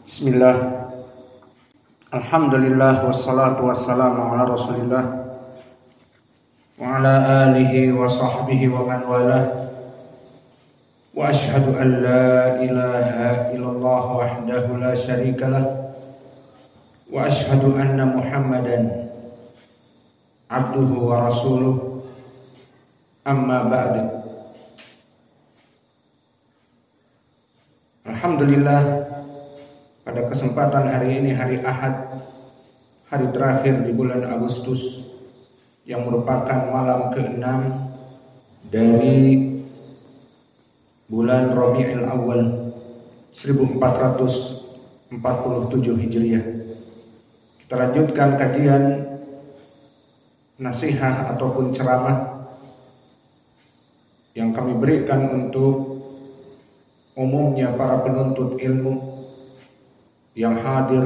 Bismillah. Alhamdulillah wassalatu wassalamu ala Rasulillah wa ala alihi wa sahbihi wa man walah. Wa ashhadu an la ilaha illallah wahdahu la syarika lah. Wa ashhadu anna Muhammadan abduhu wa rasuluh. Amma ba'du. Alhamdulillah, pada kesempatan hari ini, hari Ahad, hari terakhir di bulan Agustus, yang merupakan malam ke-6 dari bulan Rabiul Awal 1447 Hijriah. Kita lanjutkan kajian nasihat ataupun ceramah yang kami berikan untuk umumnya para penuntut ilmu yang hadir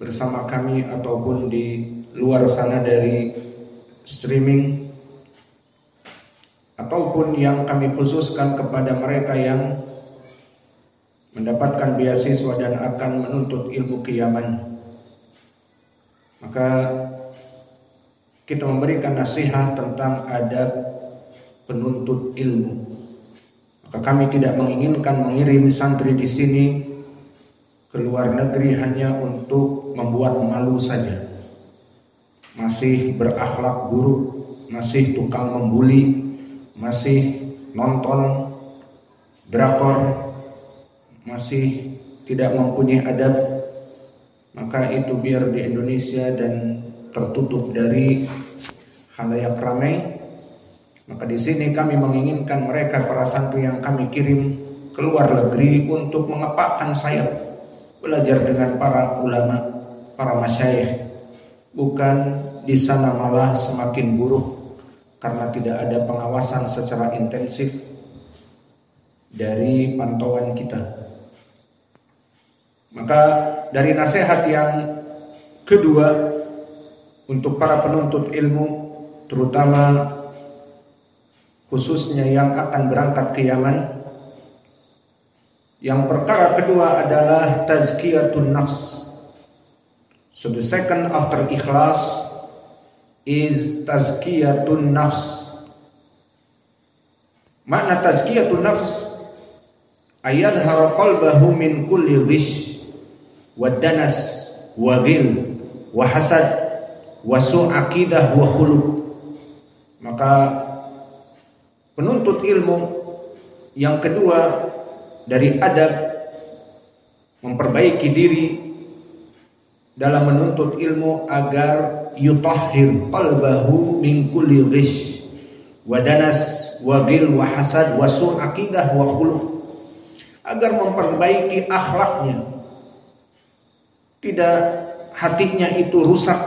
bersama kami ataupun di luar sana dari streaming, ataupun yang kami khususkan kepada mereka yang mendapatkan beasiswa dan akan menuntut ilmu ke Yaman. Maka kita memberikan nasihat tentang adab penuntut ilmu. Maka kami tidak menginginkan mengirim santri di sini ke luar negeri hanya untuk membuat malu saja. Masih berakhlak buruk, masih tukang membuli, masih nonton drakor, masih tidak mempunyai adab. Maka itu biar di Indonesia dan tertutup dari khalayak ramai. Maka di sini kami menginginkan mereka, para santri yang kami kirim ke luar negeri, untuk mengepakkan sayap, belajar dengan para ulama, para masyayikh. Bukan di sana malah semakin buruk karena tidak ada pengawasan secara intensif dari pantauan kita. Maka dari nasihat yang kedua untuk para penuntut ilmu, terutama khususnya yang akan berangkat ke Yaman, yang perkara kedua adalah tazkiyatun nafs. So the second after ikhlas is tazkiyatun nafs. Makna tazkiyatun nafs ayadhara qalbahu min kulli ghish wa danas wa ghil wa hasad wa su'aqidah wa khuluq. Maka penuntut ilmu yang kedua dari adab memperbaiki diri dalam menuntut ilmu agar yutahhir qalbahu min kulli ghish wa danas wa ghil wa hasad wa su'aqidah wa khuluq, agar memperbaiki akhlaknya, tidak hatinya itu rusak,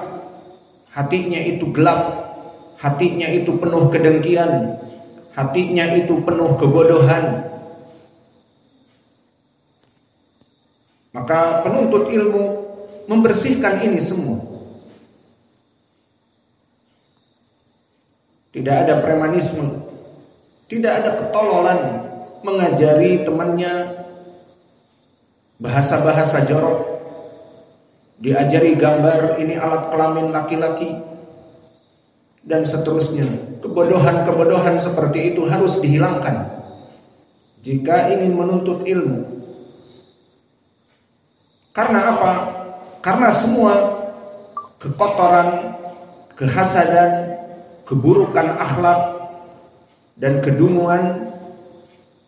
hatinya itu gelap, hatinya itu penuh kedengkian, hatinya itu penuh kebodohan. Maka penuntut ilmu membersihkan ini semua. Tidak ada premanisme, tidak ada ketololan mengajari temannya bahasa-bahasa jorok, diajari gambar ini alat kelamin laki-laki, dan seterusnya. Kebodohan-kebodohan seperti itu harus dihilangkan jika ingin menuntut ilmu. Karena apa? Karena semua kekotoran, kehasadan, keburukan akhlak, dan kedunguan,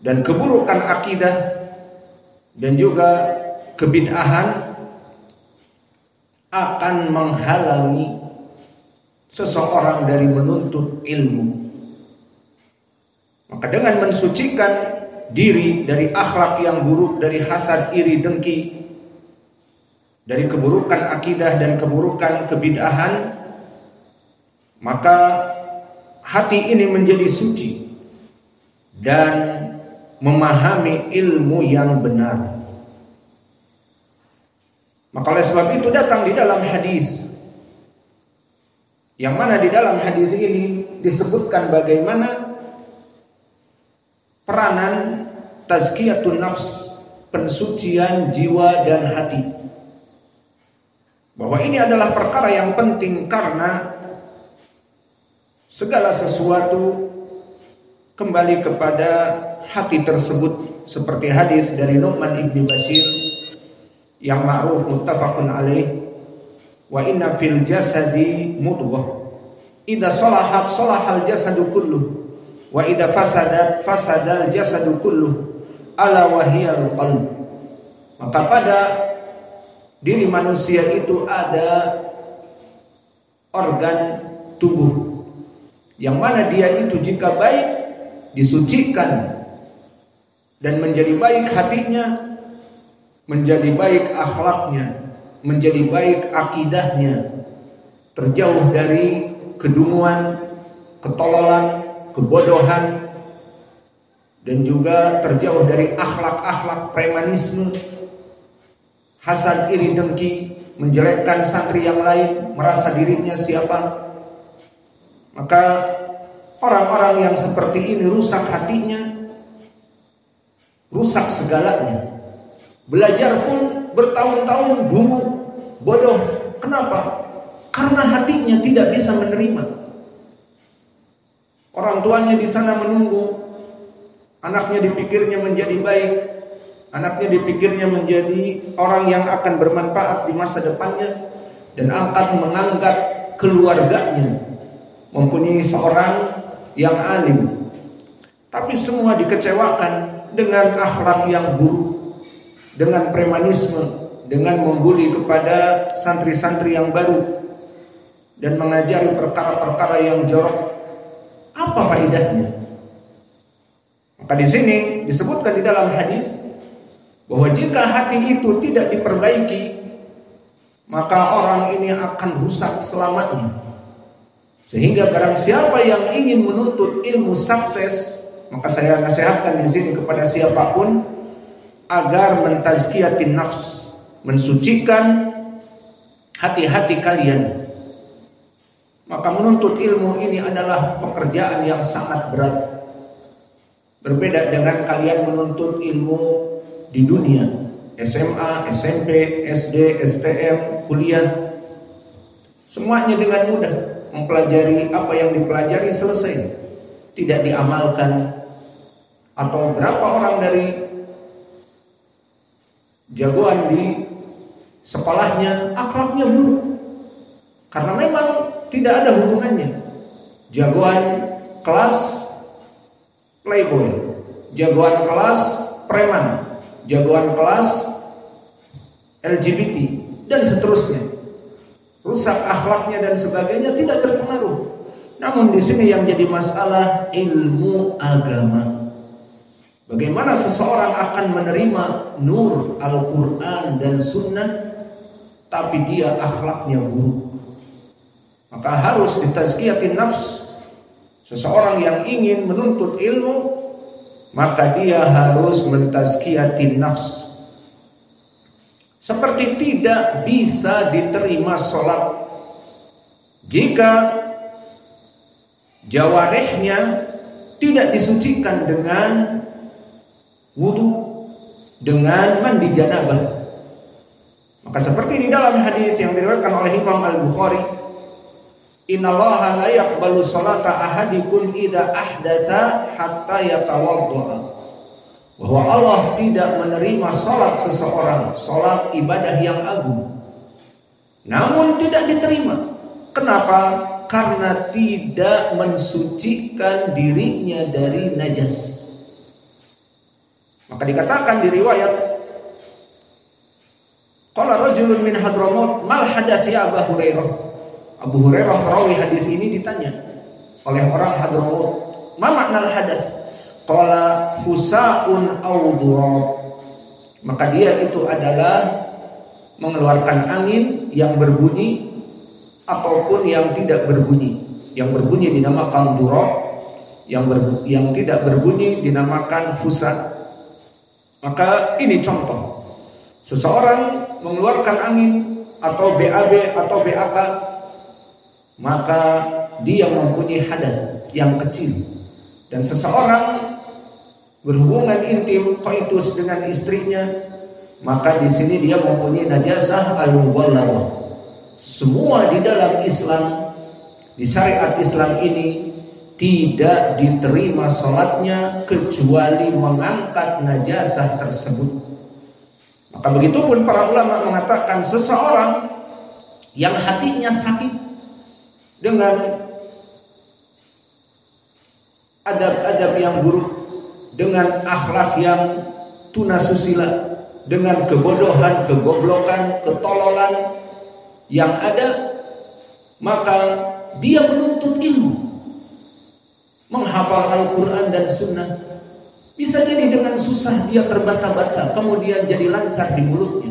dan keburukan akidah, dan juga kebid'ahan akan menghalangi seseorang dari menuntut ilmu. Maka dengan mensucikan diri dari akhlak yang buruk, dari hasad, iri, dengki, dari keburukan akidah dan keburukan kebid'ahan, maka hati ini menjadi suci dan memahami ilmu yang benar. Maka oleh sebab itu datang di dalam hadis, yang mana di dalam hadis ini disebutkan bagaimana peranan tazkiyatun nafs, pensucian jiwa dan hati. Bahwa ini adalah perkara yang penting karena segala sesuatu kembali kepada hati tersebut, seperti hadis dari Nu'man ibn Bashir yang ma'ruf muttafaqun alaih, wa inna fil jasadi mudghah idza salahat salahal jasadu kulluh wa idza fasadat fasadal jasadu kulluh ala wahiyal qalb. Maka pada diri manusia itu ada organ tubuh yang mana dia itu jika baik disucikan dan menjadi baik hatinya, menjadi baik akhlaknya, menjadi baik akidahnya, terjauh dari kedunguan, ketololan, kebodohan, dan juga terjauh dari akhlak-akhlak premanisme, hasad, iri, dengki, menjelekkan santri yang lain, merasa dirinya siapa. Maka orang-orang yang seperti ini rusak hatinya, rusak segalanya. Belajar pun bertahun-tahun dungu, bodoh. Kenapa? Karena hatinya tidak bisa menerima. Orang tuanya di sana menunggu, anaknya dipikirnya menjadi baik, anaknya dipikirnya menjadi orang yang akan bermanfaat di masa depannya, dan akan mengangkat keluarganya mempunyai seorang yang alim. Tapi semua dikecewakan dengan akhlak yang buruk, dengan premanisme, dengan membuli kepada santri-santri yang baru, dan mengajari perkara-perkara yang jorok. Apa faedahnya? Maka di sini disebutkan di dalam hadis bahwa jika hati itu tidak diperbaiki, maka orang ini akan rusak selamanya. Sehingga barang siapa yang ingin menuntut ilmu sukses, maka saya nasihatkan di sini kepada siapapun agar mentazkiyatin nafs, mensucikan hati-hati kalian. Maka menuntut ilmu ini adalah pekerjaan yang sangat berat. Berbeda dengan kalian menuntut ilmu di dunia, SMA, SMP, SD, STM, kuliah, semuanya dengan mudah. Mempelajari apa yang dipelajari selesai, tidak diamalkan. Atau berapa orang dari jagoan di sekolahnya akhlaknya buruk, karena memang tidak ada hubungannya. Jagoan kelas playboy, jagoan kelas preman, jagoan kelas LGBT, dan seterusnya. Rusak akhlaknya dan sebagainya tidak berpengaruh. Namun di sini yang jadi masalah ilmu agama. Bagaimana seseorang akan menerima nur Al-Quran dan Sunnah, tapi dia akhlaknya buruk. Maka harus ditazkiyatin nafs. Seseorang yang ingin menuntut ilmu, maka dia harus mentazkiyatin nafs. Seperti tidak bisa diterima sholat jika jawarehnya tidak disucikan dengan wudu, dengan mandi janabah. Maka seperti di dalam hadis yang diriwayatkan oleh Imam Al-Bukhari, innallaha la yaqbalu sholata ahadikum idza ahdatsa hatta yatawaddaa. Bahwa Allah tidak menerima salat seseorang, salat ibadah yang agung, namun tidak diterima. Kenapa? Karena tidak mensucikan dirinya dari najas. Maka dikatakan di riwayat, qala rajulun min Hadramaut mal hadath ya Abu Hurairah. Abu Hurairah perawi hadis ini ditanya oleh orang Hadramaut, ma makna al-hadath? Qala fusaun aw durab. Maka dia itu adalah mengeluarkan angin yang berbunyi ataupun yang tidak berbunyi. Yang berbunyi dinamakan durab, yang tidak berbunyi dinamakan fusa. Maka ini contoh. Seseorang mengeluarkan angin atau BAB atau BAK, maka dia mempunyai hadas yang kecil. Dan seseorang berhubungan intim koitus dengan istrinya, maka di sini dia mempunyai najasah al-mughalladah. Semua di dalam Islam, di syariat Islam ini tidak diterima sholatnya kecuali mengangkat najasah tersebut. Maka begitupun para ulama mengatakan seseorang yang hatinya sakit dengan adab-adab yang buruk, dengan akhlak yang tunasusila, dengan kebodohan, kegoblokan, ketololan yang ada, maka dia menuntut ilmu, menghafal Al-Quran dan Sunnah. Bisa jadi dengan susah dia terbata-bata, kemudian jadi lancar di mulutnya.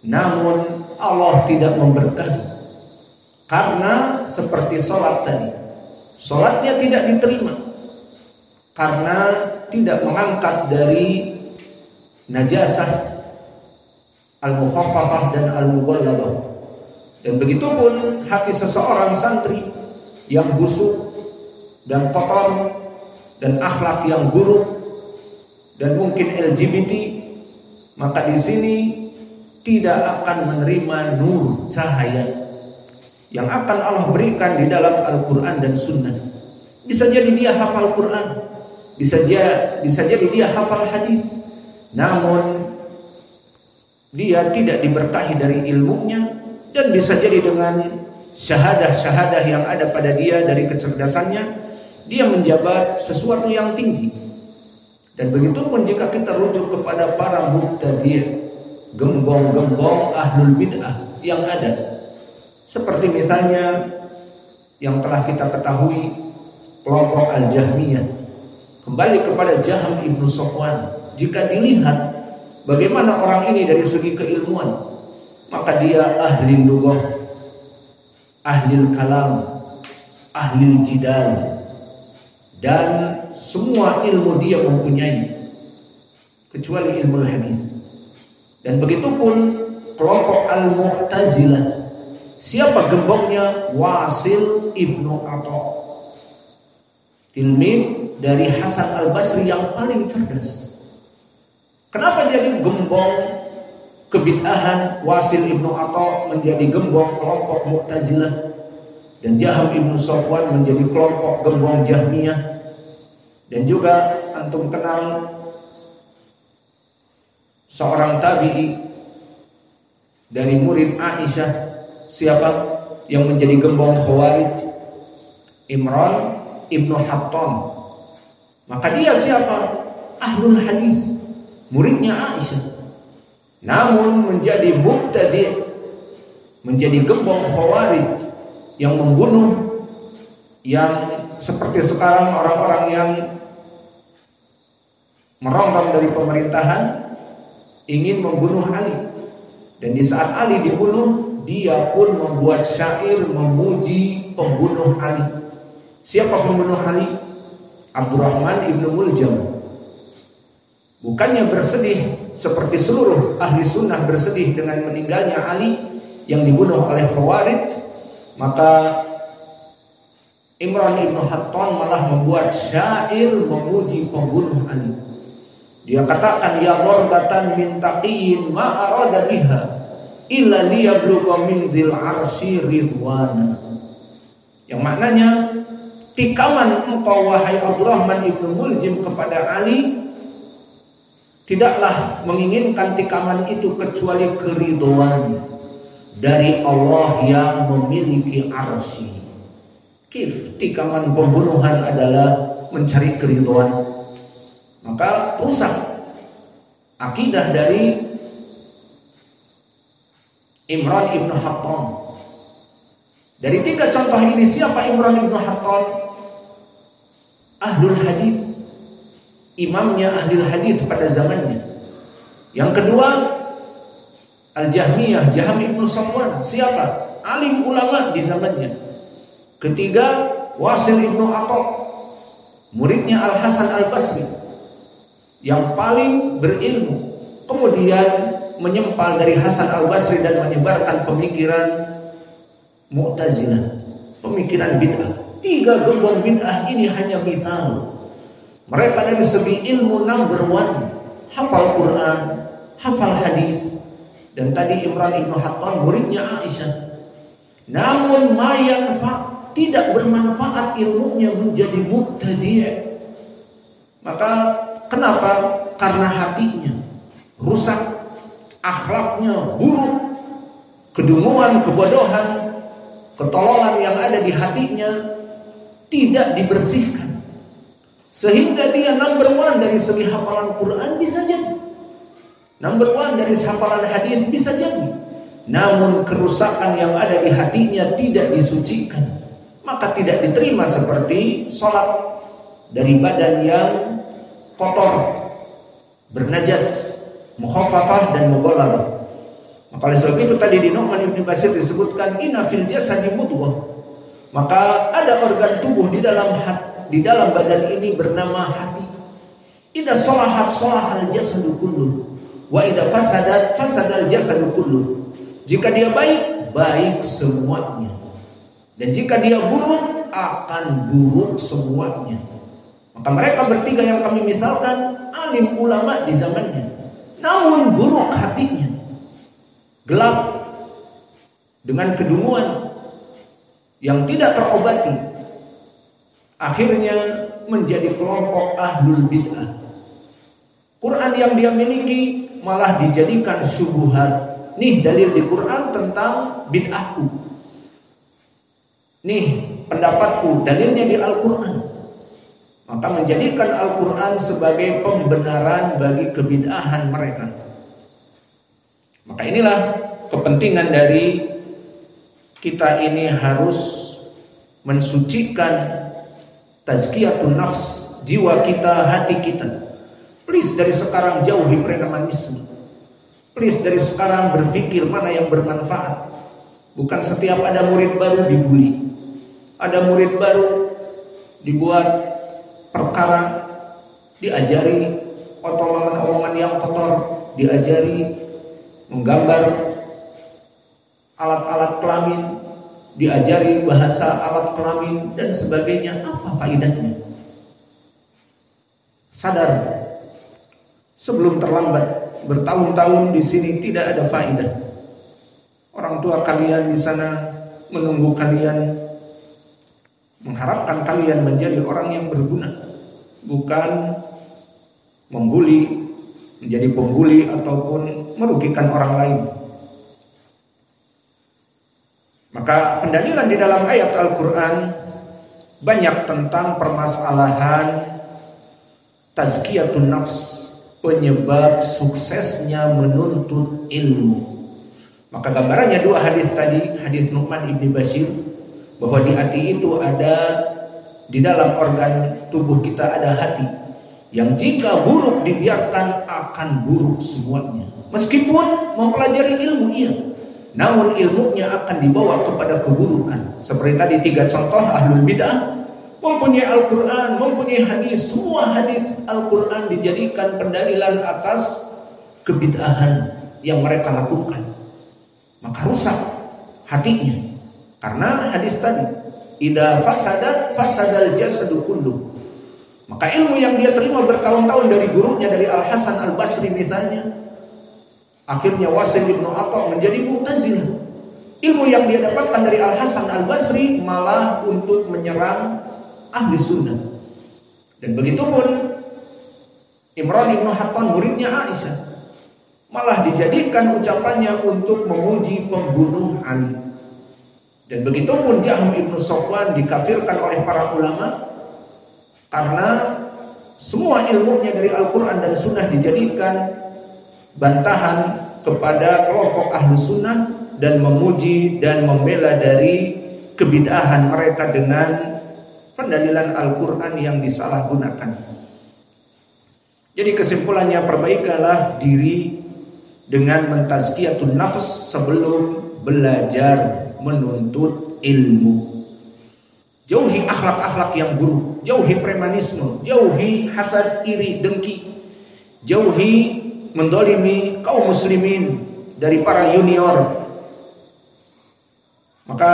Namun Allah tidak memberkahi, karena seperti sholat tadi, sholatnya tidak diterima karena tidak mengangkat dari najasah al-mukhaffafah dan al-mughalladah. Dan begitupun hati seseorang santri yang busuk dan kotor dan akhlak yang buruk dan mungkin LGBT, maka di sini tidak akan menerima nur cahaya yang akan Allah berikan di dalam Al-Quran dan Sunnah. Bisa jadi dia hafal Quran, bisa jadi dia hafal hadis, namun dia tidak diberkahi dari ilmunya, dan bisa jadi dengan syahadah-syahadah yang ada pada dia dari kecerdasannya, dia menjabat sesuatu yang tinggi. Dan begitu pun jika kita rujuk kepada para mubtadi', gembong-gembong ahlul bid'ah yang ada, seperti misalnya yang telah kita ketahui kelompok Al-Jahmiyah, kembali kepada Jahm ibnu Safwan. Jika dilihat bagaimana orang ini dari segi keilmuan, maka dia ahli lughah, ahli kalam, ahli jidal, dan semua ilmu dia mempunyai kecuali ilmu hadis. Dan begitupun kelompok Al-Mu'tazilah. Siapa gembongnya? Wasil ibnu Atha, tilmid dari Hasan al-Basri yang paling cerdas. Kenapa jadi gembong kebid'ahan Wasil ibnu Atha menjadi gembong kelompok Mu'tazilah, dan Jahm ibnu Safwan menjadi kelompok gembong Jahmiyah? Dan juga antum kenal seorang tabi'i dari murid Aisyah, siapa yang menjadi gembong Khawarij? Imran ibnu Hattan. Maka dia siapa? Ahlul hadis, muridnya Aisyah, namun menjadi mubtadi', menjadi gembong Khawarij yang membunuh, yang seperti sekarang orang-orang yang merongrong dari pemerintahan ingin membunuh Ali. Dan di saat Ali dibunuh, dia pun membuat syair memuji pembunuh Ali. Siapa pembunuh Ali? Abdurrahman ibnu Muljam. Bukannya bersedih seperti seluruh ahli sunnah bersedih dengan meninggalnya Ali yang dibunuh oleh Khawarij, maka Imran ibnu Hattan malah membuat syair memuji pembunuh Ali. Dia katakan, ya warbatan min taqiyin ma arada biha illa liyablugha min dzil arsy ridwana. Yang maknanya, tikaman engkau wahai Abdurrahman ibnu Muljim kepada Ali tidaklah menginginkan tikaman itu kecuali keridhaan dari Allah yang memiliki arsy. Kif tikaman pembunuhan adalah mencari keridhaan, maka rusak akidah dari Imran ibnu Hattan. Dari tiga contoh ini, siapa Imran ibnu Hattan? Ahlul hadis, imamnya ahlul hadis pada zamannya. Yang kedua, Al-Jahmiyah, Jahm ibnu Safwan. Siapa? Alim ulama di zamannya. Ketiga, Wasil ibnu Atha, muridnya Al-Hasan al-Basri, yang paling berilmu, kemudian menyempal dari Hasan al-Basri dan menyebarkan pemikiran Mu'tazilah, pemikiran bid'ah. Tiga gembong bid'ah ini hanya misal. Mereka dari segi ilmu number one, hafal Quran, hafal hadis. Dan tadi Imran ibn Hattan muridnya Aisyah. Namun tidak bermanfaat ilmunya, menjadi mubtadi'. Maka kenapa? Karena hatinya rusak, akhlaknya buruk, kedunguan, kebodohan, ketololan yang ada di hatinya tidak dibersihkan. Sehingga dia number one dari segi hafalan Quran bisa jadi, number one dari hafalan hadis bisa jadi. Namun kerusakan yang ada di hatinya tidak disucikan, maka tidak diterima seperti sholat dari badan yang kotor, bernajas, mukhafafah dan mughalladhah. Maka oleh sebab itu tadi di Nu'man ibn Bashir disebutkan inna fil jasadi mudghah. Maka ada organ tubuh di dalam badan ini bernama hati. Idza salahat salahal jasadu kullu wa idza fasadat fasadal jasadu kullu. Jika dia baik, baik semuanya. Dan jika dia buruk, akan buruk semuanya. Maka mereka bertiga yang kami misalkan alim ulama di zamannya, namun buruk hatinya, gelap dengan kedunguan yang tidak terobati, akhirnya menjadi kelompok ahlul bid'ah. Quran yang dia miliki malah dijadikan syubhat. Nih dalil di Quran tentang bid'ahku, nih pendapatku, dalilnya di Al-Quran. Maka menjadikan Al-Quran sebagai pembenaran bagi kebid'ahan mereka. Maka inilah kepentingan dari kita ini harus mensucikan tazkiyatun nafs, jiwa kita, hati kita. Please dari sekarang jauhi premanisme. Please dari sekarang berpikir mana yang bermanfaat. Bukan setiap ada murid baru dibully, ada murid baru dibuat perkara, diajari omongan-omongan yang kotor, diajari menggambar alat-alat kelamin, diajari bahasa alat kelamin dan sebagainya. Apa faedahnya? Sadar sebelum terlambat. Bertahun-tahun di sini tidak ada faedah. Orang tua kalian di sana menunggu kalian, mengharapkan kalian menjadi orang yang berguna, bukan membuli, menjadi pembuli ataupun merugikan orang lain. Maka pendalilan di dalam ayat Al-Quran banyak tentang permasalahan tazkiyatun nafs, penyebab suksesnya menuntut ilmu. Maka gambarannya dua hadis tadi, hadis Nu'man ibn Bashir, bahwa di hati itu ada, di dalam organ tubuh kita ada hati, yang jika buruk dibiarkan akan buruk semuanya. Meskipun mempelajari ilmu iya, namun ilmunya akan dibawa kepada keburukan. Seperti tadi 3 contoh ahlul bid'ah, mempunyai Al-Quran, mempunyai hadis, semua hadis Al-Quran dijadikan pendalilan atas kebid'ahan yang mereka lakukan. Maka rusak hatinya. Karena hadis tadi, idza fasadat fasadal jasadu kullu. Maka ilmu yang dia terima bertahun-tahun dari gurunya, dari Al-Hasan Al-Basri misalnya, akhirnya Wasil bin Atha menjadi Mu'tazilah. Ilmu yang dia dapatkan dari Al-Hasan Al-Basri malah untuk menyerang ahli sunnah. Dan begitu pun Imran ibn Hattan muridnya Aisyah, malah dijadikan ucapannya untuk memuji pembunuh Ali. Dan begitu pun Jahm ibn Safwan dikafirkan oleh para ulama karena semua ilmunya dari Al-Quran dan Sunnah dijadikan bantahan kepada kelompok ahli sunnah dan memuji dan membela dari kebid'ahan mereka dengan pendalilan Al-Quran yang disalahgunakan. Jadi kesimpulannya, perbaikilah diri dengan mentazkiyatun nafs sebelum belajar menuntut ilmu. Jauhi akhlak-akhlak yang buruk, jauhi premanisme, jauhi hasad, iri, dengki, jauhi mendolimi kaum muslimin dari para junior. Maka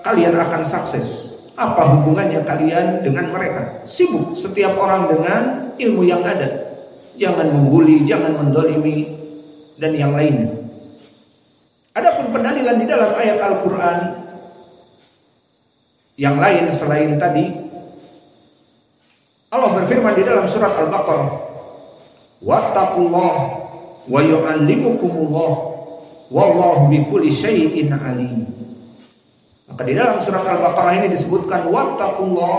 kalian akan sukses. Apa hubungannya kalian dengan mereka? Sibuk setiap orang dengan ilmu yang ada. Jangan membuli, jangan mendolimi, dan yang lainnya. Adapun pendalilan di dalam ayat Al-Quran yang lain selain tadi, Allah berfirman di dalam surat Al-Baqarah, wattaqullah wa yu'allimukumullah wallahu bikulli syai'in alim. Maka di dalam surat Al-Baqarah ini disebutkan wattaqullah,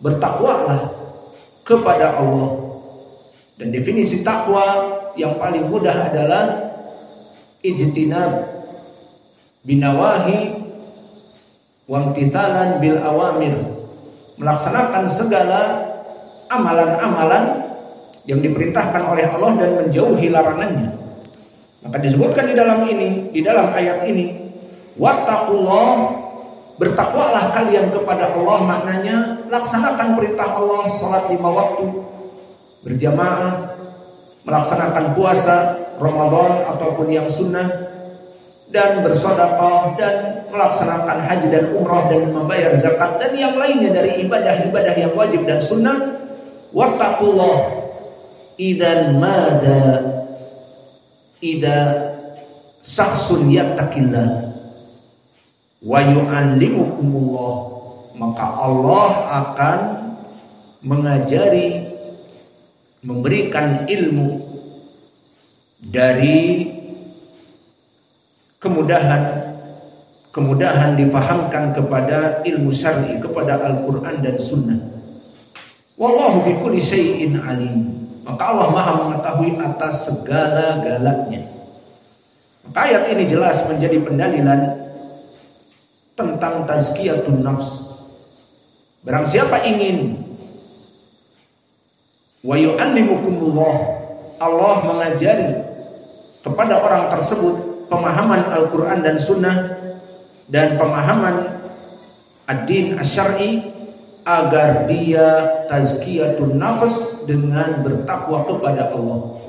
bertakwalah kepada Allah. Dan definisi takwa yang paling mudah adalah ijtinab binawahi wamtithalan bil awamir, melaksanakan segala amalan-amalan yang diperintahkan oleh Allah dan menjauhi larangannya. Maka disebutkan di dalam ayat ini, wattaqullah, bertakwalah kalian kepada Allah, maknanya laksanakan perintah Allah, salat 5 waktu berjamaah, melaksanakan puasa Ramadan ataupun yang sunnah, dan bersedekah, dan melaksanakan haji dan umrah, dan membayar zakat, dan yang lainnya dari ibadah-ibadah yang wajib dan sunnah. Wattaqullah idan mada ida saksun yattaqillah wa yu'allimukumullah, maka Allah akan mengajari, memberikan ilmu dari kemudahan difahamkan kepada ilmu syar'i, kepada Al-Quran dan Sunnah. Wallahu bikulli syai'in alim, maka Allah maha mengetahui atas segala-galanya. Maka ayat ini jelas menjadi pendalilan tentang tazkiyatun nafs. Barang siapa ingin wa yu'allimukumullah, Allah mengajari kepada orang tersebut pemahaman Al-Quran dan Sunnah dan pemahaman ad-din asy-syar'i, agar dia tazkiyatun nafs dengan bertakwa kepada Allah.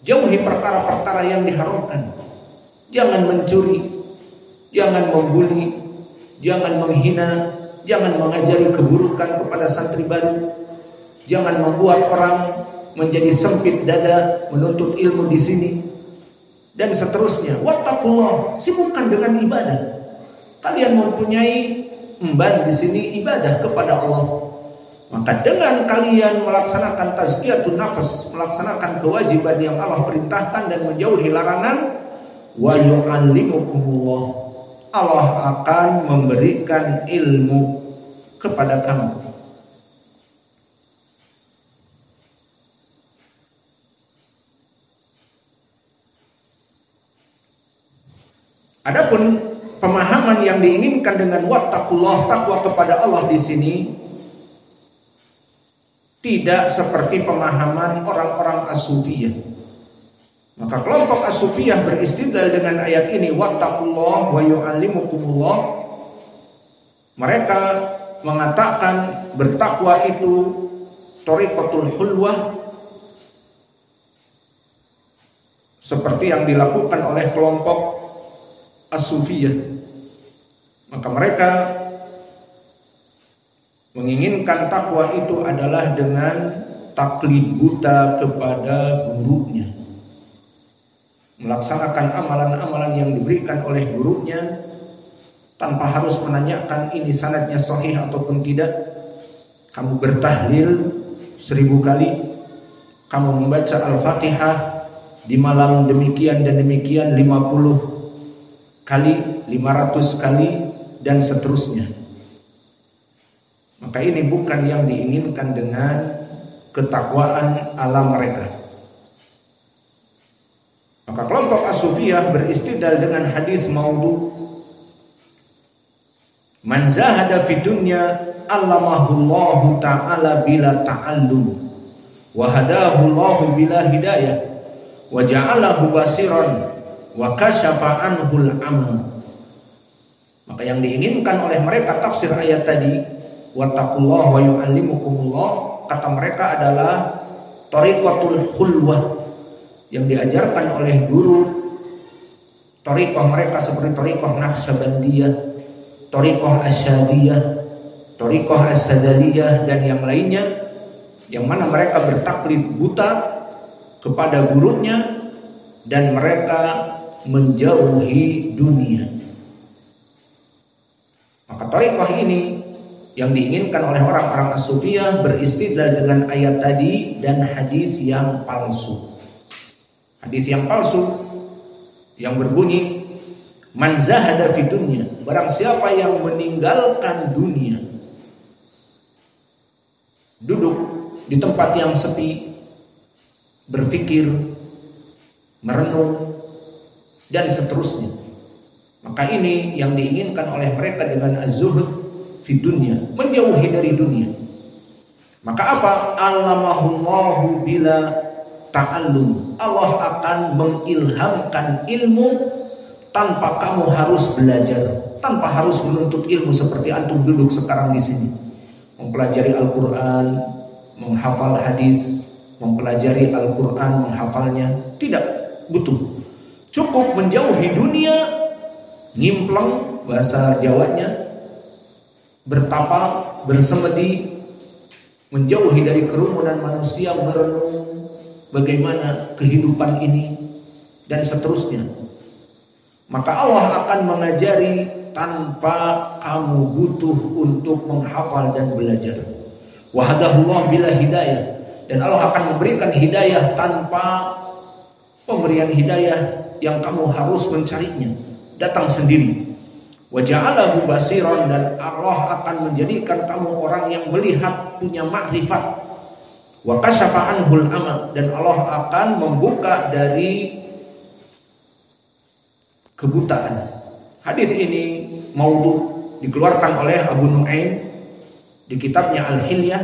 Jauhi perkara-perkara yang diharamkan. Jangan mencuri, jangan membuli, jangan menghina, jangan mengajari keburukan kepada santri baru, jangan membuat orang menjadi sempit dada menuntut ilmu di sini, dan seterusnya. Wattaqullah, sibukkan dengan ibadah. Kalian mempunyai emban di sini ibadah kepada Allah. Maka dengan kalian melaksanakan tazkiyatun nafs, melaksanakan kewajiban yang Allah perintahkan dan menjauhi larangan, wa yu'allimukumullah, Allah akan memberikan ilmu kepada kamu. Adapun pemahaman yang diinginkan dengan wattaqullah, takwa kepada Allah di sini, tidak seperti pemahaman orang-orang as-sufiyah. Maka kelompok as-sufiyah beristidlal dengan ayat ini, wattaqullah wa yu'allimukumullah. Mereka mengatakan bertakwa itu thariqatul hulwah, seperti yang dilakukan oleh kelompok as-sufiyah. Maka mereka menginginkan takwa itu adalah dengan taklid buta kepada gurunya, melaksanakan amalan-amalan yang diberikan oleh gurunya tanpa harus menanyakan ini sanadnya sahih ataupun tidak. Kamu bertahlil 1000 kali, kamu membaca Al-Fatihah di malam demikian dan demikian 50 kali, 500 kali, dan seterusnya. Maka ini bukan yang diinginkan dengan ketakwaan ala mereka. Maka kelompok as-sufiyah beristidlal dengan hadis maudhu, man zahada fid dunya allamahullahu ta'ala bila ta'allum wa hadahullahu bila hidayah wa ja'alahu basiran wa kasyafa anhul ama. Maka yang diinginkan oleh mereka tafsir ayat tadi, wattaqullah wa yu'allimukumullah, kata mereka adalah thariqatul khulwah, yang diajarkan oleh guru. Thariqah mereka seperti thariqah Naqsyabandiyah, thariqah Asyadiyah, Thariqah As-Sadaliyah dan yang lainnya, yang mana mereka bertaklid buta kepada gurunya dan mereka menjauhi dunia. Maka thariqah ini yang diinginkan oleh orang-orang as-sufiyah beristidlal dengan ayat tadi dan hadis yang palsu. Hadis yang palsu yang berbunyi, man zahada fi dunya, barang siapa yang meninggalkan dunia, duduk di tempat yang sepi, berpikir, merenung, dan seterusnya. Maka ini yang diinginkan oleh mereka dengan az-zuhud fi dunya, menjauhi dari dunia. Maka apa? Allamahullahu bila ta'allum. Allah akan mengilhamkan ilmu tanpa kamu harus belajar, tanpa harus menuntut ilmu seperti antum duduk sekarang di sini, mempelajari Al-Qur'an, menghafal hadis, mempelajari Al-Qur'an, menghafalnya. Tidak butuh. Cukup menjauhi dunia, ngimpleng bahasa Jawanya, bertapa, bersemedi, menjauhi dari kerumunan manusia, merenung bagaimana kehidupan ini dan seterusnya. Maka Allah akan mengajari tanpa kamu butuh untuk menghafal dan belajar. Wahadahullah bila hidayah, dan Allah akan memberikan hidayah tanpa pemberian hidayah yang kamu harus mencarinya, datang sendiri. Wa ja'alahu basiran, dan Allah akan menjadikan kamu orang yang melihat, punya makrifat. Wa kasyafa anhul ama, dan Allah akan membuka dari kebutaan. Hadis ini maudhu, dikeluarkan oleh Abu Nu'aim di kitabnya Al-Hilyah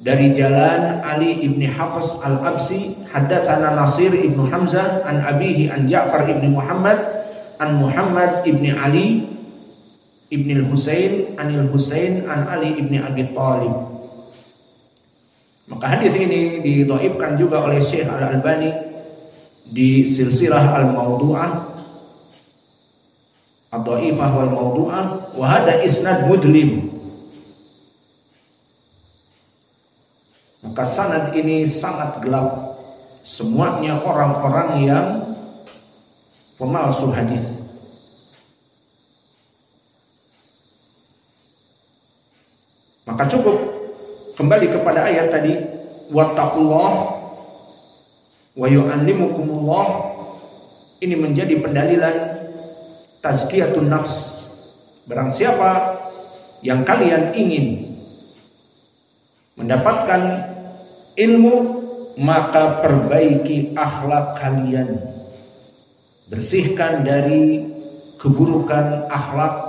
dari jalan Ali ibn Hafiz Al-Absi. Haddatsana Nasir ibn Hamzah an abihi an Ja'far ibn Muhammad an Muhammad ibn Ali ibn al-Husain anil Husain an Ali ibn Abi Thalib. Maka hadis ini didhaifkan juga oleh Syekh Al-Albani di silsilah al-mawdu'ah, ad-dhaifah wal mawdu'ah, wa hada isnad mudlim. Maka sanad ini sangat gelap, semuanya orang-orang yang pemalsu hadis. Maka cukup kembali kepada ayat tadi, wattaqullah wa yu'allimukumullah. Ini menjadi pendalilan tazkiyatun nafs. Barang siapa yang kalian ingin mendapatkan ilmu, maka perbaiki akhlak kalian. Bersihkan dari keburukan akhlak,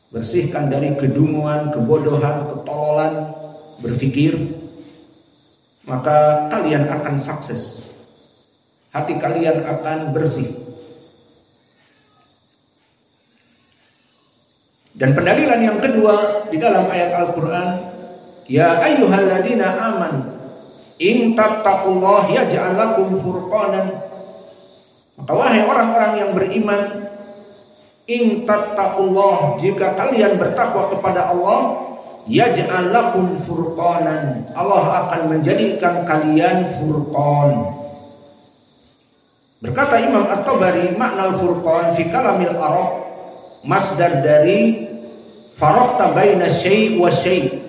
bersihkan dari kedunguan, kebodohan, ketololan berpikir, maka kalian akan sukses. Hati kalian akan bersih. Dan pendalilan yang kedua di dalam ayat Al-Quran, ya ayyuhalladzina amanu in tattaqullaha yaj'al lakum furqanan. Maka wahai orang-orang yang beriman, in tattaqullah, jika kalian bertakwa kepada Allah, yaj'al lakum furqanan, Allah akan menjadikan kalian furqan. Berkata Imam At-Tabari, makna furqan fi kalamil Arab, masdar dari faraqta baina syai' wa syai'.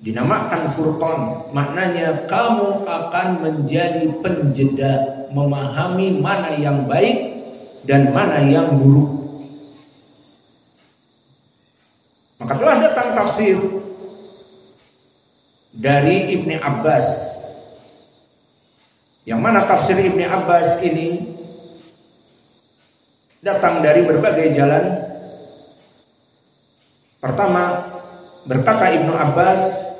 Dinamakan furqan, maknanya kamu akan menjadi penjeda, memahami mana yang baik dan mana yang buruk. Maka telah datang tafsir dari Ibni Abbas, yang mana tafsir Ibni Abbas ini datang dari berbagai jalan. Pertama, berkata Ibnu Abbas,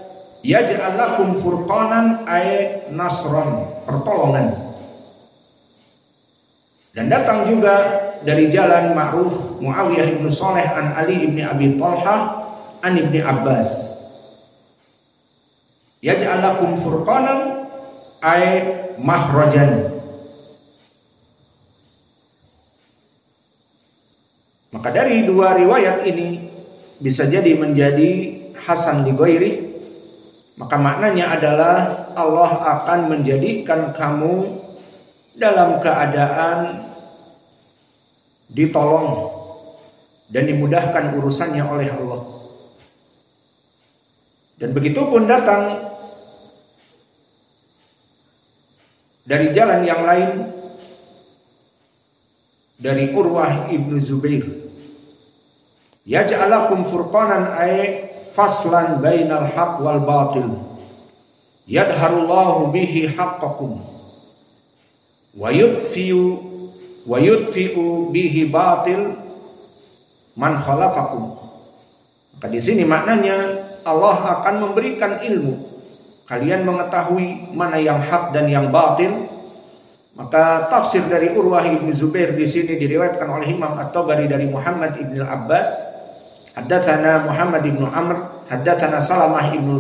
yaj'al lakum furqanan ay nasron, pertolongan. Dan datang juga dari jalan ma'ruf Muawiyah ibn Saleh an Ali ibn Abi Talha an Ibni Abbas, yaj'al lakum furqanan ay mahrajan. Maka dari dua riwayat ini bisa jadi menjadi hasan li ghairi, maka maknanya adalah Allah akan menjadikan kamu dalam keadaan ditolong dan dimudahkan urusannya oleh Allah. Dan begitu pun datang dari jalan yang lain dari Urwah ibnu Zubair, yaj'alakum furqanan ay faslan bainal haq wal batil yadharullahu bihi haqqakum wa yudfi'u bihi batil man khalafakum. Maka di sini maknanya Allah akan memberikan ilmu, kalian mengetahui mana yang hak dan yang batil. Maka tafsir dari Urwah ibn Zubair di sini diriwayatkan oleh Imam At-Tabari dari Muhammad ibn al-Abbas, haddatsana Muhammad ibn Amr, haddatsana Salamah ibn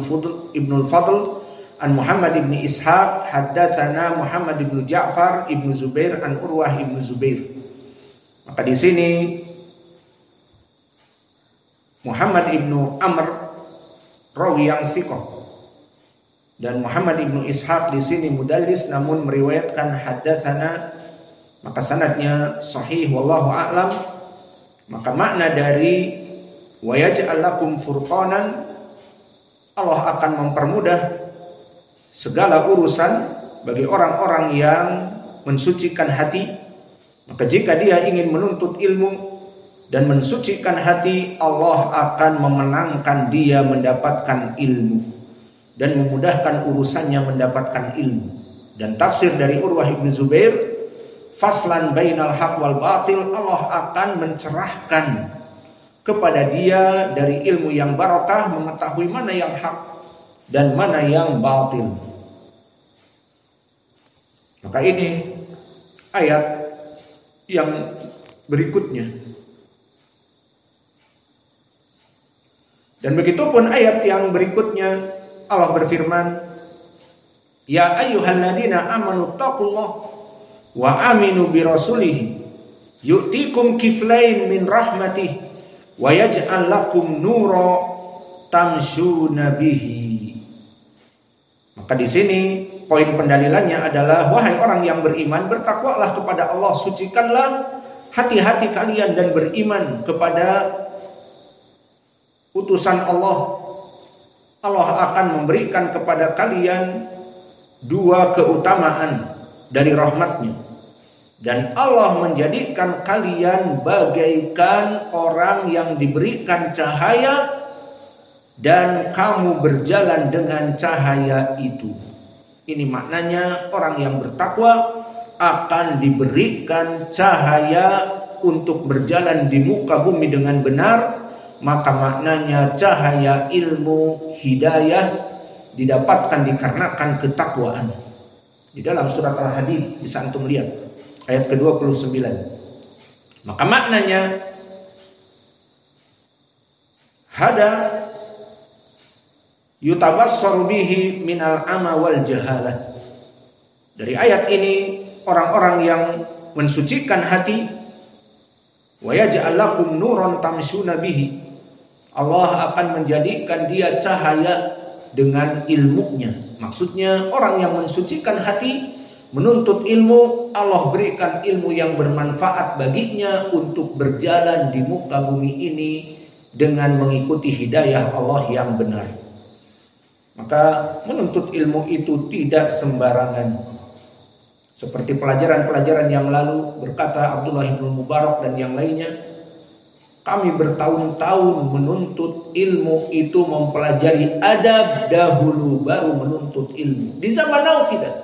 al-Fadl, an Muhammad ibn Ishaq, haddatsana Muhammad ibn Ja'far ibn Zubair an Urwah ibn Zubair. Maka di sini Muhammad ibn Amr rawi yang thiqah, dan Muhammad ibnu Ishaq di sini mudallis namun meriwayatkan haddatsana, maka sanadnya sahih wallahu a'lam. Maka makna dari wa yaj'al lakum furqanan, Allah akan mempermudah segala urusan bagi orang-orang yang mensucikan hati. Maka jika dia ingin menuntut ilmu dan mensucikan hati, Allah akan memenangkan dia mendapatkan ilmu dan memudahkan urusannya mendapatkan ilmu. Dan tafsir dari Urwah ibn Zubair, faslan bainal haq wal batil, Allah akan mencerahkan kepada dia dari ilmu yang barakah, mengetahui mana yang hak dan mana yang batil. Maka ini ayat yang berikutnya. Dan begitupun ayat yang berikutnya, Allah berfirman, ya ayyuhalladzina amanu taqullah wa aminu bi rasulih yu'tikum kiflain min rahmatih wa yaj'al lakum nura tamshuna bihi. Maka di sini poin pendalilannya adalah, wahai orang yang beriman, bertakwalah kepada Allah, sucikanlah hati-hati kalian dan beriman kepada utusan Allah. Allah akan memberikan kepada kalian dua keutamaan dari rahmatnya, dan Allah menjadikan kalian bagaikan orang yang diberikan cahaya dan kamu berjalan dengan cahaya itu. Ini maknanya orang yang bertakwa akan diberikan cahaya untuk berjalan di muka bumi dengan benar. Maka maknanya cahaya ilmu hidayah didapatkan dikarenakan ketakwaan. Di dalam surat Al-Hadid bisa antum lihat ayat ke-29. Maka maknanya hada yutabassaru bihi minal ama wal jahalah. Dari ayat ini orang-orang yang mensucikan hati, wa yaj'al lakum nuran tamshuna bihi, Allah akan menjadikan dia cahaya dengan ilmunya. Maksudnya orang yang mensucikan hati, menuntut ilmu, Allah berikan ilmu yang bermanfaat baginya untuk berjalan di muka bumi ini dengan mengikuti hidayah Allah yang benar. Maka menuntut ilmu itu tidak sembarangan. Seperti pelajaran-pelajaran yang lalu, berkata Abdullah bin Mubarak dan yang lainnya, kami bertahun-tahun menuntut ilmu itu mempelajari adab dahulu baru menuntut ilmu. Di zaman now tidak.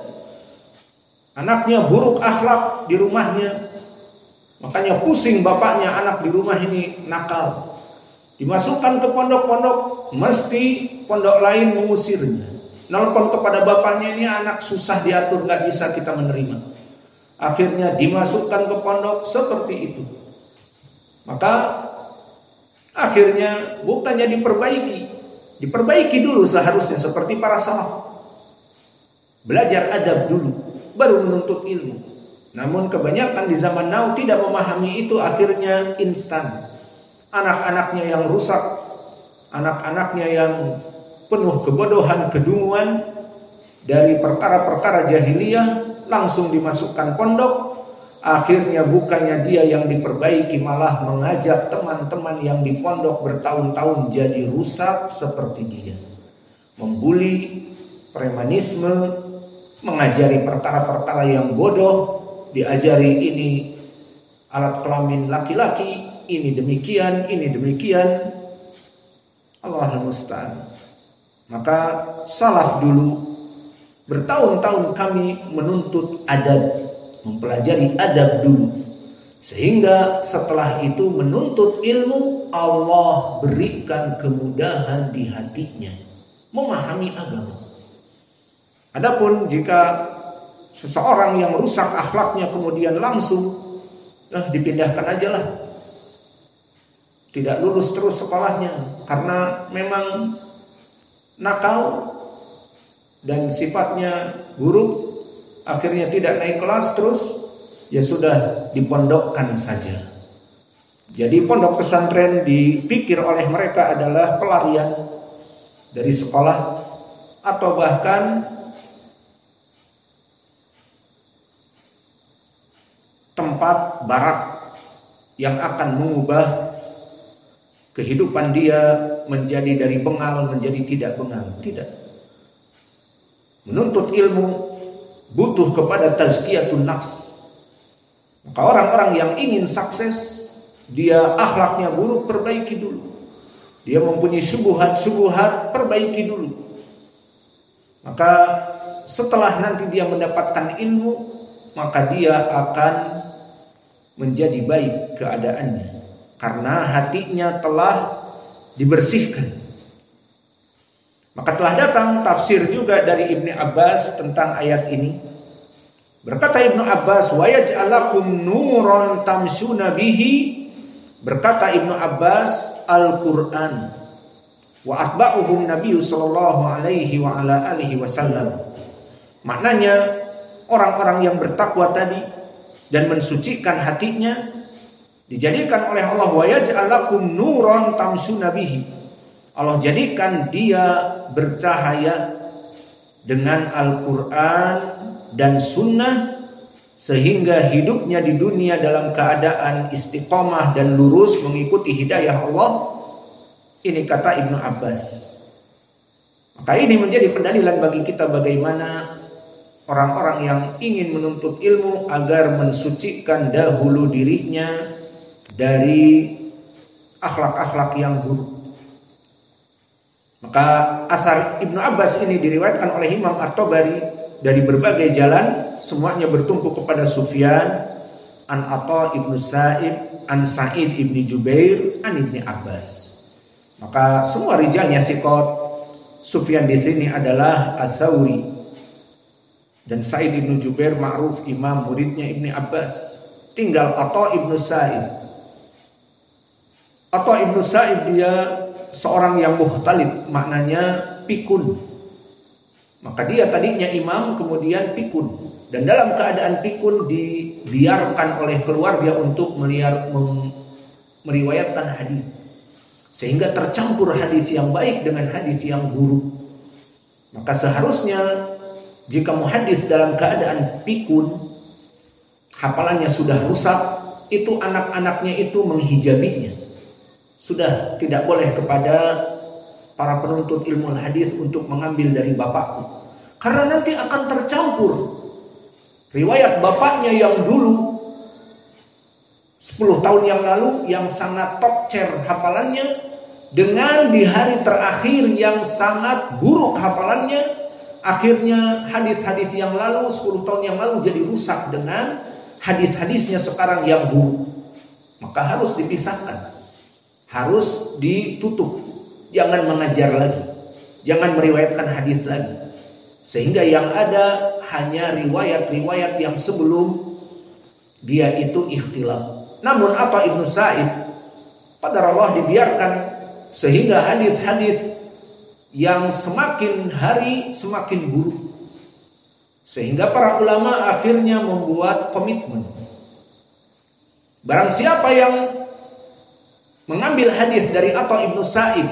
Anaknya buruk akhlak di rumahnya, makanya pusing bapaknya, anak di rumah ini nakal. Dimasukkan ke pondok-pondok, mesti pondok lain mengusirnya. Nelpon kepada bapaknya, ini anak susah diatur, gak bisa kita menerima. Akhirnya dimasukkan ke pondok seperti itu. Maka akhirnya bukannya diperbaiki dulu seharusnya seperti para salaf. Belajar adab dulu, baru menuntut ilmu. Namun kebanyakan di zaman now tidak memahami itu, akhirnya instan. Anak-anaknya yang rusak anak-anaknya yang penuh kebodohan, kedunguan dari perkara-perkara jahiliyah langsung dimasukkan pondok. Akhirnya bukannya dia yang diperbaiki, malah mengajak teman-teman yang di pondok bertahun-tahun jadi rusak seperti dia. Membuli, premanisme, mengajari perkara-perkara yang bodoh, diajari ini alat kelamin laki-laki, ini demikian, ini demikian. Allahul musta'an. Maka salaf dulu bertahun-tahun kami menuntut adab, mempelajari adab dulu, sehingga setelah itu menuntut ilmu, Allah berikan kemudahan di hatinya memahami agama. Adapun jika seseorang yang rusak akhlaknya kemudian langsung dipindahkan aja lah, tidak lulus terus sekolahnya karena memang nakal dan sifatnya buruk, akhirnya tidak naik kelas terus, ya sudah dipondokkan saja. Jadi pondok pesantren dipikir oleh mereka adalah pelarian dari sekolah, atau bahkan tempat barak yang akan mengubah kehidupan dia menjadi dari bengal menjadi tidak bengal. Tidak. Menuntut ilmu butuh kepada tazkiyatun nafs. Maka orang-orang yang ingin sukses, dia akhlaknya buruk, perbaiki dulu. Dia mempunyai syubhat-syubhat, perbaiki dulu. Maka setelah nanti dia mendapatkan ilmu, maka dia akan menjadi baik keadaannya, karena hatinya telah dibersihkan. Maka telah datang tafsir juga dari Ibnu Abbas tentang ayat ini. Berkata Ibnu Abbas, "Wa yaj'alakum nuran tamshuna bihi." Berkata Ibnu Abbas, Al-Qur'an. Wa atba'uhum Nabi sallallahu alaihi wa ala alihi wasallam. Maknanya orang-orang yang bertakwa tadi dan mensucikan hatinya dijadikan oleh Allah, "Wa yaj'alakum nuran tamshuna bihi." Allah jadikan dia bercahaya dengan Al-Quran dan Sunnah, sehingga hidupnya di dunia dalam keadaan istiqomah dan lurus mengikuti hidayah Allah. Ini kata Ibnu Abbas. Maka ini menjadi pendalilan bagi kita bagaimana orang-orang yang ingin menuntut ilmu agar mensucikan dahulu dirinya dari akhlak-akhlak yang buruk. Maka asar Ibnu Abbas ini diriwayatkan oleh Imam At-Tabari dari berbagai jalan, semuanya bertumpu kepada Sufyan an Atha ibnu Sa'ib an Sa'id ibni Jubair an Ibni Abbas. Maka semua rijalnya thiqat. Sufyan di sini adalah As-Tsauri dan Sa'id ibnu Jubair ma'ruf imam muridnya Ibni Abbas. Tinggal Atha ibnu Sa'ib. Atha ibnu Sa'ib dia seorang yang mukhtalid, maknanya pikun. Maka dia tadinya imam, kemudian pikun, dan dalam keadaan pikun dibiarkan oleh keluarga untuk meriwayatkan hadis, sehingga tercampur hadis yang baik dengan hadis yang buruk. Maka seharusnya jika muhadis dalam keadaan pikun, hafalannya sudah rusak, itu anak-anaknya itu menghijabinya. Sudah tidak boleh kepada para penuntut ilmu hadis untuk mengambil dari bapakku, karena nanti akan tercampur riwayat bapaknya yang dulu 10 tahun yang lalu yang sangat top chair hafalannya dengan di hari terakhir yang sangat buruk hafalannya. Akhirnya hadis-hadis yang lalu 10 tahun yang lalu jadi rusak dengan hadis-hadisnya sekarang yang buruk. Maka harus dipisahkan, harus ditutup, jangan mengajar lagi, jangan meriwayatkan hadis lagi, sehingga yang ada hanya riwayat-riwayat yang sebelum dia itu ikhtilaf. Namun Atha ibnu Sa'id pada Allah dibiarkan sehingga hadis-hadis yang semakin hari semakin buruk, sehingga para ulama akhirnya membuat komitmen, barang siapa yang mengambil hadis dari Atha ibnu Sa'id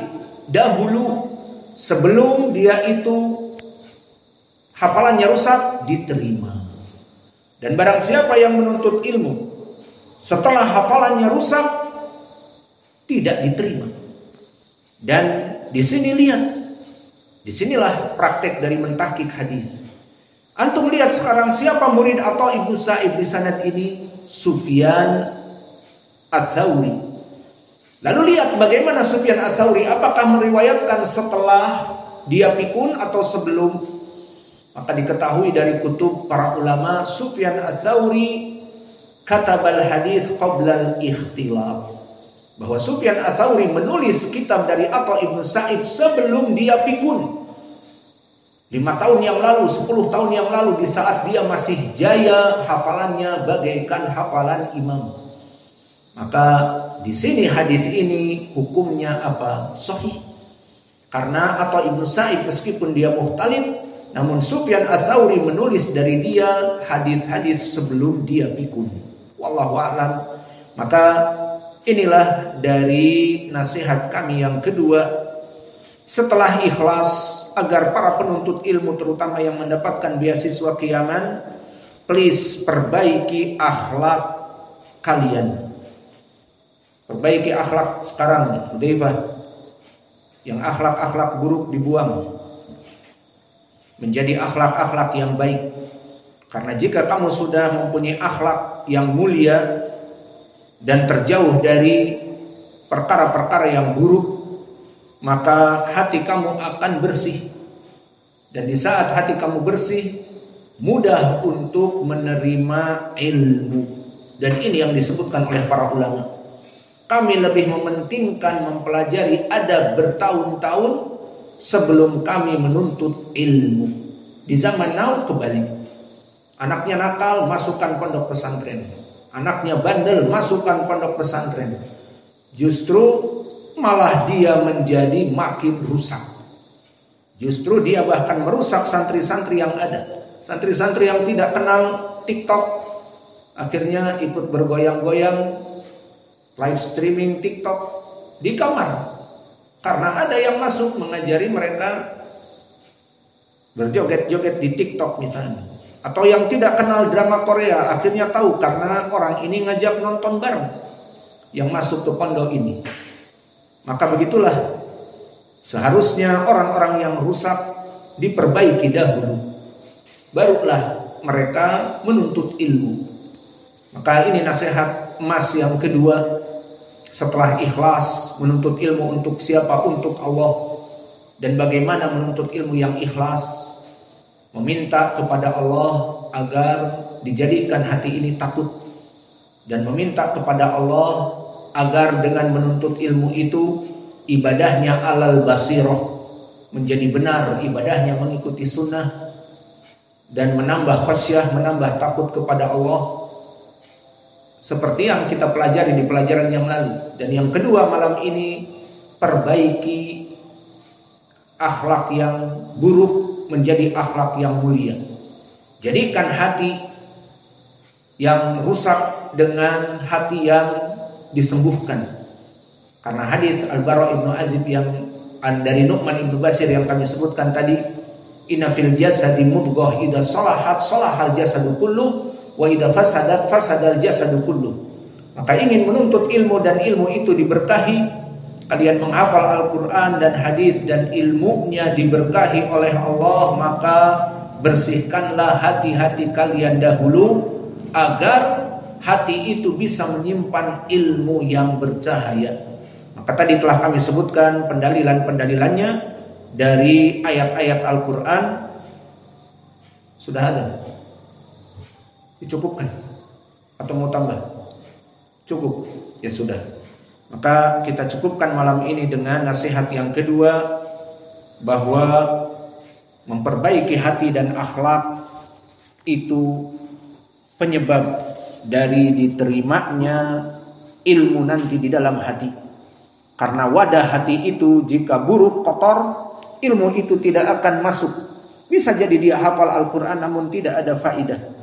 dahulu sebelum dia itu hafalannya rusak diterima. Dan barang siapa yang menuntut ilmu setelah hafalannya rusak tidak diterima. Dan di sini lihat, disinilah praktek dari mentahqiq hadis. Antum lihat sekarang siapa murid atau Ibnu Sa'ib di sanad ini? Sufyan Ats-Tsauri. Lalu lihat bagaimana Sufyan Ats-Tsauri, apakah meriwayatkan setelah dia pikun atau sebelum? Maka diketahui dari kutub para ulama, Sufyan Ats-Tsauri katabal hadis qabla al-ikhtilaf, bahwa Sufyan Ats-Tsauri menulis kitab dari Atha Ibnu Sa'id sebelum dia pikun. 5 tahun yang lalu, 10 tahun yang lalu, di saat dia masih jaya hafalannya bagaikan hafalan imam. Maka di sini hadis ini hukumnya apa? Sahih. Karena Atha Ibnu Sa'id meskipun dia mukhtalid, namun Sufyan Ats-Tsauri menulis dari dia hadis-hadis sebelum dia pikun. Wallahu a'lam. Maka inilah dari nasihat kami yang kedua, setelah ikhlas, agar para penuntut ilmu terutama yang mendapatkan beasiswa Qiyaman, please perbaiki akhlak kalian. Perbaiki akhlak sekarang, Hudzaifah. Yang akhlak-akhlak buruk dibuang, menjadi akhlak-akhlak yang baik. Karena jika kamu sudah mempunyai akhlak yang mulia dan terjauh dari perkara-perkara yang buruk, maka hati kamu akan bersih. Dan di saat hati kamu bersih, mudah untuk menerima ilmu. Dan ini yang disebutkan oleh para ulama. Kami lebih mementingkan mempelajari adab bertahun-tahun sebelum kami menuntut ilmu. Di zaman now kebalik. Anaknya nakal, masukkan pondok pesantren. Anaknya bandel, masukkan pondok pesantren. Justru malah dia menjadi makin rusak. Justru dia bahkan merusak santri-santri yang ada. Santri-santri yang tidak kenal TikTok akhirnya ikut bergoyang-goyang live streaming TikTok di kamar. Karena ada yang masuk mengajari mereka berjoget-joget di TikTok misalnya. Atau yang tidak kenal drama Korea akhirnya tahu karena orang ini ngajak nonton bareng yang masuk ke pondok ini. Maka begitulah seharusnya orang-orang yang rusak diperbaiki dahulu, barulah mereka menuntut ilmu. Maka ini nasihat emas yang kedua, setelah ikhlas menuntut ilmu untuk siapa? Untuk Allah. Dan bagaimana menuntut ilmu yang ikhlas? Meminta kepada Allah agar dijadikan hati ini takut, dan meminta kepada Allah agar dengan menuntut ilmu itu ibadahnya alal basirah, menjadi benar ibadahnya mengikuti sunnah, dan menambah khasyah, menambah takut kepada Allah, seperti yang kita pelajari di pelajaran yang lalu. Dan yang kedua malam ini, perbaiki akhlak yang buruk menjadi akhlak yang mulia. Jadikan hati yang rusak dengan hati yang disembuhkan. Karena hadis Al-Bara ibnu Azib yang dari Nu'man ibnu Bashir yang kami sebutkan tadi, inna fil jasadi mudghah idza salahat salahal jasadu kullu wa idza fasadat fasadal jasadu kullu. Maka ingin menuntut ilmu dan ilmu itu diberkahi, kalian menghafal Al-Quran dan hadis dan ilmunya diberkahi oleh Allah, maka bersihkanlah hati-hati kalian dahulu agar hati itu bisa menyimpan ilmu yang bercahaya. Maka tadi telah kami sebutkan pendalilan-pendalilannya dari ayat-ayat Al-Quran. Sudah ada? Dicukupkan? Atau mau tambah? Cukup? Ya sudah. Maka kita cukupkan malam ini dengan nasihat yang kedua, bahwa memperbaiki hati dan akhlak itu penyebab dari diterimanya ilmu nanti di dalam hati. Karena wadah hati itu jika buruk, kotor, ilmu itu tidak akan masuk. Bisa jadi dia hafal Al-Quran namun tidak ada faidah.